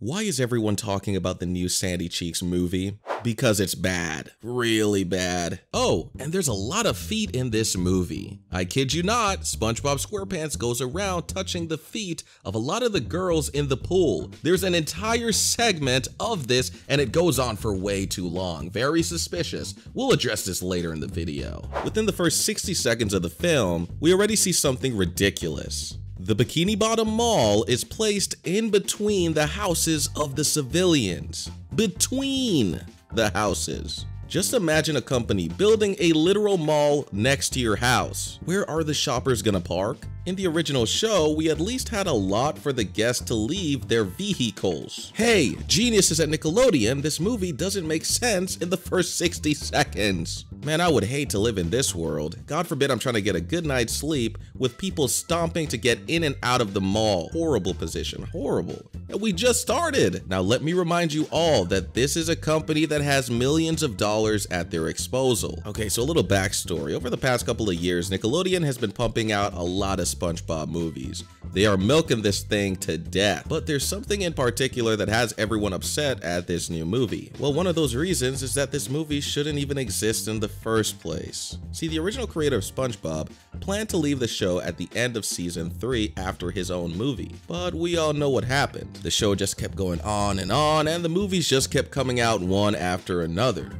Why is everyone talking about the new Sandy Cheeks movie? Because it's bad. Really bad. Oh, and there's a lot of feet in this movie. I kid you not, SpongeBob SquarePants goes around touching the feet of a lot of the girls in the pool. There's an entire segment of this, and it goes on for way too long. Very suspicious. We'll address this later in the video. Within the first 60 seconds of the film, we already see something ridiculous. The Bikini Bottom Mall is placed in between the houses of the civilians. Between the houses. Just imagine a company building a literal mall next to your house. Where are the shoppers gonna park? In the original show, we at least had a lot for the guests to leave their vehicles. Hey, geniuses at Nickelodeon, this movie doesn't make sense in the first 60 seconds. Man, I would hate to live in this world. God forbid I'm trying to get a good night's sleep with people stomping to get in and out of the mall. Horrible position, horrible. And we just started. Now let me remind you all that this is a company that has millions of dollars at their disposal. Okay, so a little backstory. Over the past couple of years, Nickelodeon has been pumping out a lot of SpongeBob movies. They are milking this thing to death, but there's something in particular that has everyone upset at this new movie. Well, one of those reasons is that this movie shouldn't even exist in the first place. See, the original creator of SpongeBob planned to leave the show at the end of season 3 after his own movie, but we all know what happened. The show just kept going on, and the movies just kept coming out one after another.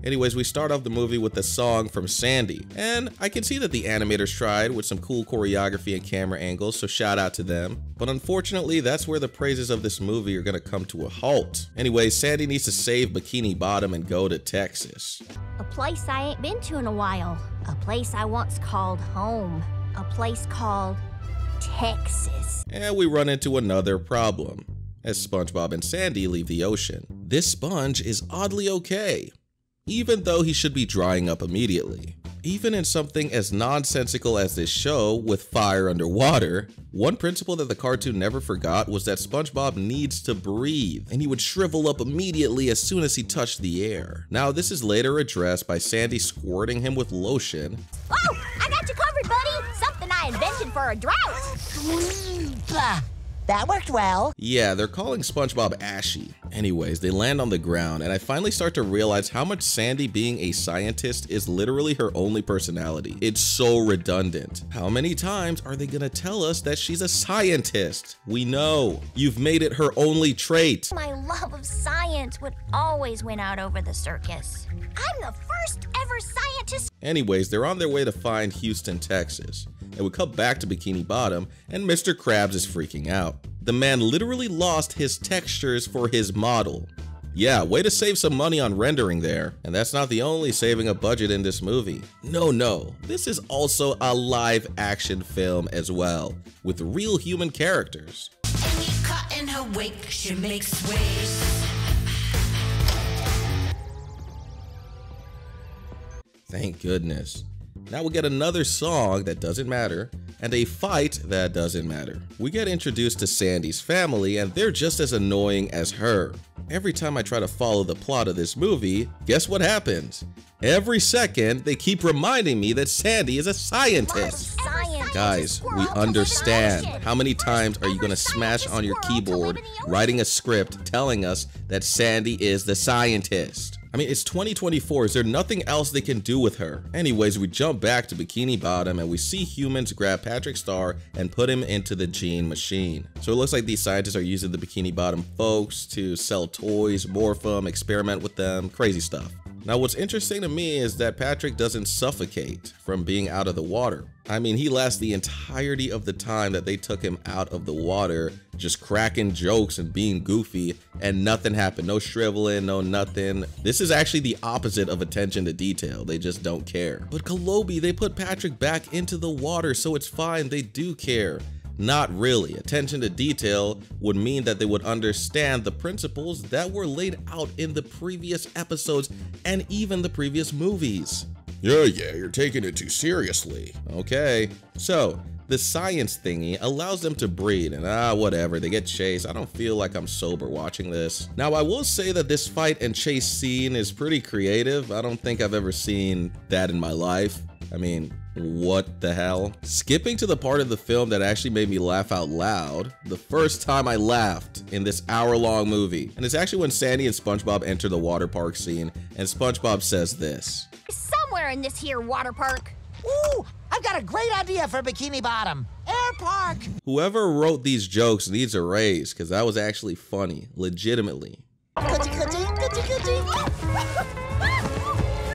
Anyways, we start off the movie with a song from Sandy, and I can see that the animators tried with some cool choreography and camera angles, so shout out to them. But unfortunately, that's where the praises of this movie are gonna come to a halt. Anyways, Sandy needs to save Bikini Bottom and go to Texas. A place I ain't been to in a while. A place I once called home. A place called Texas. And we run into another problem as SpongeBob and Sandy leave the ocean. This sponge is oddly okay, even though he should be drying up immediately. Even in something as nonsensical as this show with fire underwater, one principle that the cartoon never forgot was that SpongeBob needs to breathe, and he would shrivel up immediately as soon as he touched the air. Now, this is later addressed by Sandy squirting him with lotion. Oh, I got you covered, buddy! Something I invented for a drought! That worked well. Yeah, they're calling SpongeBob ashy. Anyways, they land on the ground, and I finally start to realize how much Sandy being a scientist is literally her only personality. It's so redundant. How many times are they gonna tell us that she's a scientist? We know. You've made it her only trait. My love of science would always win out over the circus. I'm the first ever scientist. Anyways, they're on their way to find Houston, Texas. And we come back to Bikini Bottom, and Mr. Krabs is freaking out. The man literally lost his textures for his model. Yeah, way to save some money on rendering there. And that's not the only saving a budget in this movie. No, this is also a live action film as well, with real human characters. And you caught in her wake, she makes waves. Thank goodness. Now we get another song that doesn't matter, and a fight that doesn't matter. We get introduced to Sandy's family, and they're just as annoying as her. Every time I try to follow the plot of this movie, guess what happens? Every second, they keep reminding me that Sandy is a scientist. Guys, we understand. How many times are you gonna smash on your keyboard writing a script telling us that Sandy is the scientist? I mean, it's 2024. Is there nothing else they can do with her? Anyways, we jump back to Bikini Bottom and we see humans grab Patrick Star and put him into the gene machine. So it looks like these scientists are using the Bikini Bottom folks to sell toys, morph them, experiment with them, crazy stuff. Now, what's interesting to me is that Patrick doesn't suffocate from being out of the water. I mean, he lasts the entirety of the time that they took him out of the water, just cracking jokes and being goofy, and nothing happened. No shriveling, no nothing. This is actually the opposite of attention to detail. They just don't care. But Kolobi, they put Patrick back into the water, so it's fine. They do care. Not really. Attention to detail would mean that they would understand the principles that were laid out in the previous episodes and even the previous movies. Yeah, you're taking it too seriously. Okay, so the science thingy allows them to breed and whatever, they get chased. I don't feel like I'm sober watching this. Now, I will say that this fight and chase scene is pretty creative. I don't think I've ever seen that in my life. I mean, What the hell? Skipping to the part of the film that actually made me laugh out loud, the first time I laughed in this hour-long movie. And it's actually when Sandy and SpongeBob enter the water park scene, and SpongeBob says this. Somewhere in this here water park. Ooh, I've got a great idea for Bikini Bottom. Air Park. Whoever wrote these jokes needs a raise, because that was actually funny, legitimately.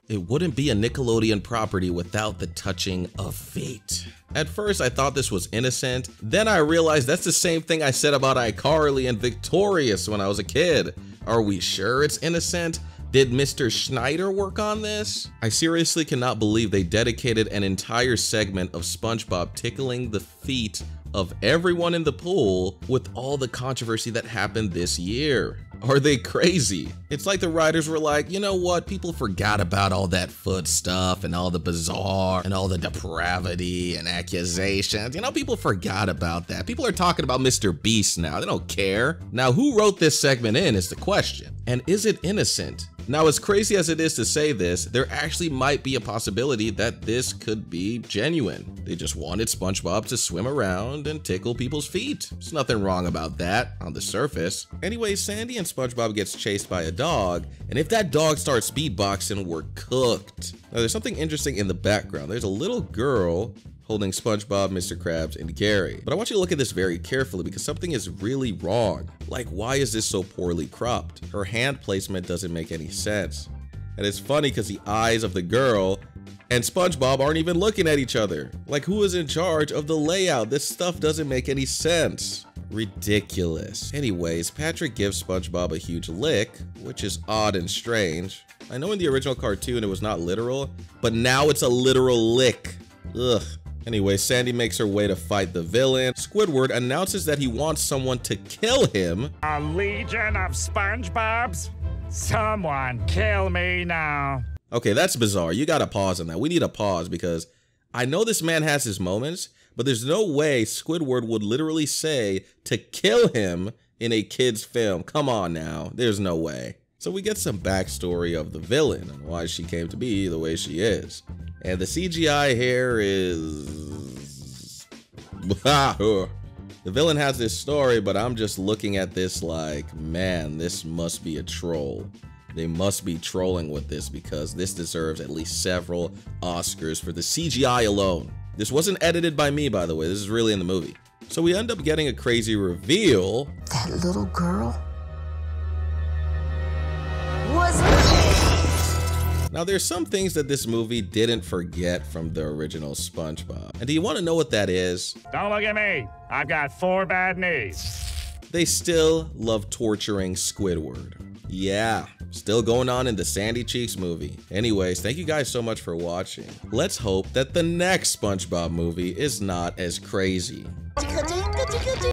It wouldn't be a Nickelodeon property without the touching of fate. At first, I thought this was innocent. Then I realized that's the same thing I said about iCarly and Victorious when I was a kid. Are we sure it's innocent? Did Mr. Schneider work on this? I seriously cannot believe they dedicated an entire segment of SpongeBob tickling the feet of everyone in the pool with all the controversy that happened this year. Are they crazy? It's like the writers were like, you know what? People forgot about all that foot stuff and all the bizarre and all the depravity and accusations. You know, people forgot about that. People are talking about Mr. Beast now. They don't care. Now, who wrote this segment in is the question. And is it innocent? Now, as crazy as it is to say this, there actually might be a possibility that this could be genuine. They just wanted SpongeBob to swim around and tickle people's feet. There's nothing wrong about that on the surface. Anyway, Sandy and SpongeBob gets chased by a dog, and if that dog starts beatboxing, we're cooked. Now, there's something interesting in the background. There's a little girl holding SpongeBob, Mr. Krabs, and Gary. But I want you to look at this very carefully because something is really wrong. Like, why is this so poorly cropped? Her hand placement doesn't make any sense. And it's funny because the eyes of the girl and SpongeBob aren't even looking at each other. Like, who is in charge of the layout? This stuff doesn't make any sense. Ridiculous. Anyways, Patrick gives SpongeBob a huge lick, which is odd and strange. I know in the original cartoon it was not literal, but now it's a literal lick. Ugh. Anyway, Sandy makes her way to fight the villain. Squidward announces that he wants someone to kill him. A legion of SpongeBobs? Someone kill me now. Okay, that's bizarre. You gotta pause on that. We need a pause because I know this man has his moments, but there's no way Squidward would literally say to kill him in a kid's film. Come on now. There's no way. So we get some backstory of the villain and why she came to be the way she is. And the CGI here is... The villain has this story, but I'm just looking at this like, man, this must be a troll. They must be trolling with this because this deserves at least several Oscars for the CGI alone. This wasn't edited by me, by the way. This is really in the movie. So we end up getting a crazy reveal. That little girl was me. Now, there's some things that this movie didn't forget from the original SpongeBob. And do you want to know what that is? Don't look at me. I've got 4 bad knees. They still love torturing Squidward. Yeah, still going on in the Sandy Cheeks movie. Anyways, thank you guys so much for watching. Let's hope that the next SpongeBob movie is not as crazy.